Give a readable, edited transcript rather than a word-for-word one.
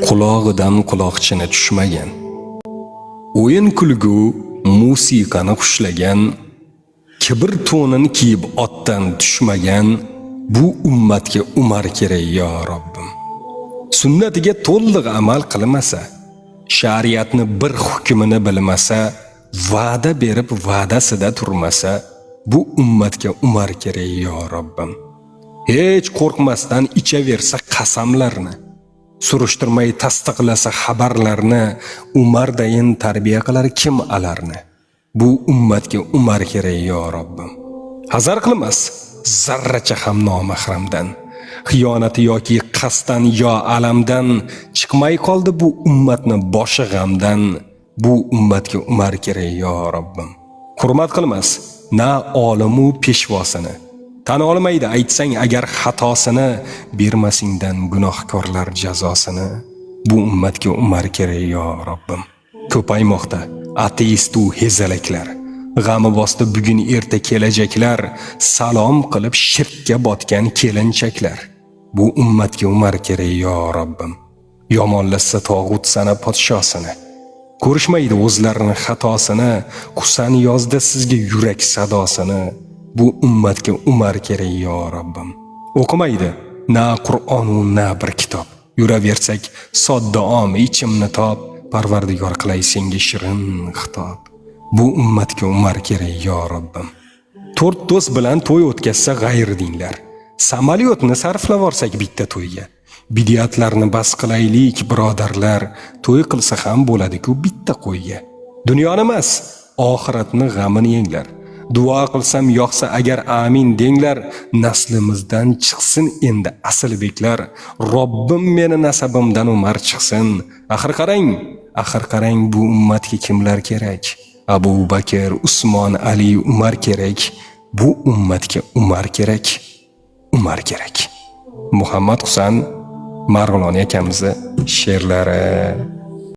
Qulog'idan quloqchini tushmagan, o'yin kulgu musiqani xushlagan, kibr to'nini kiyib otdan tushmagan bu ummatga Umar kerak yo Robbim. Sunnatiga to'liq amal qilmasa, shariatni bir hukmini bilmasa, va'da berib va'dasida turmasa, bu ummatga Umar kerak yo Robbim. Hech qo'rqmasdan ichaversa qasamlarni, surishtirmay tasdiqlasa xabarlarni, Umardayin tarbiya qilar kim alarni. Bu ummatga Umar kerak yo Robbim. Hazar qilmas zarracha ham nomahramdan, xiyonati yoki qasdan yo alamdan chiqmay qoldi bu ummatni boshi g'amdan. Bu ummatga Umar kerak yo Robbim. Hurmat qilmas na olimu peshvosini, tan olmaydi aytsang agar xatosini, bermasingdan gunohkorlar jazosini. Bu ummatga Umar kerak yo Robbim. Ko'paymoqda ateist u hezalaklar, g'ami bosdi bugun erta kelajaklar, salom qilib shirkka botgan kelinchaklar. Bu ummatga Umar kerak yo Robbim. Yomonlasa tog'ut sana podshosini, ko'rishmaydi o'zlarini xatosini, Husan yozda sizga yurak sadosini. Bu ummatga Umar kerak yo Robbim. O'qimaydi na Qur'on u na bir kitob, yuraversak sodda om ichimni top, Parvardigor qilay senga shirin xitob. Bu ummatga Umar kerak yo Robbim. 4 do'st bilan to'y o'tkazsa g'ayri dinlar, samolyotni sarflab olsak bitta to'yga. Bidiyatlarni bas qilaylik birodarlar, to'y qilsa ham bo'ladi-ku bitta qo'yga. Dunyoni emas, oxiratni g'amini yenglar. Duo qilsam yoqsa agar amin denglar, naslimizdan chiqsin endi asl beklar. Robbim meni nasabimdan Umar chiqsin. Axir qarang bu ummatga kimlar kerak? Abu Bakr, Usmon, Ali, Umar kerak. Bu ummatga Umar kerak. Umar kerak. Muhammad Husan Marg'ilon akamizni she'rlari.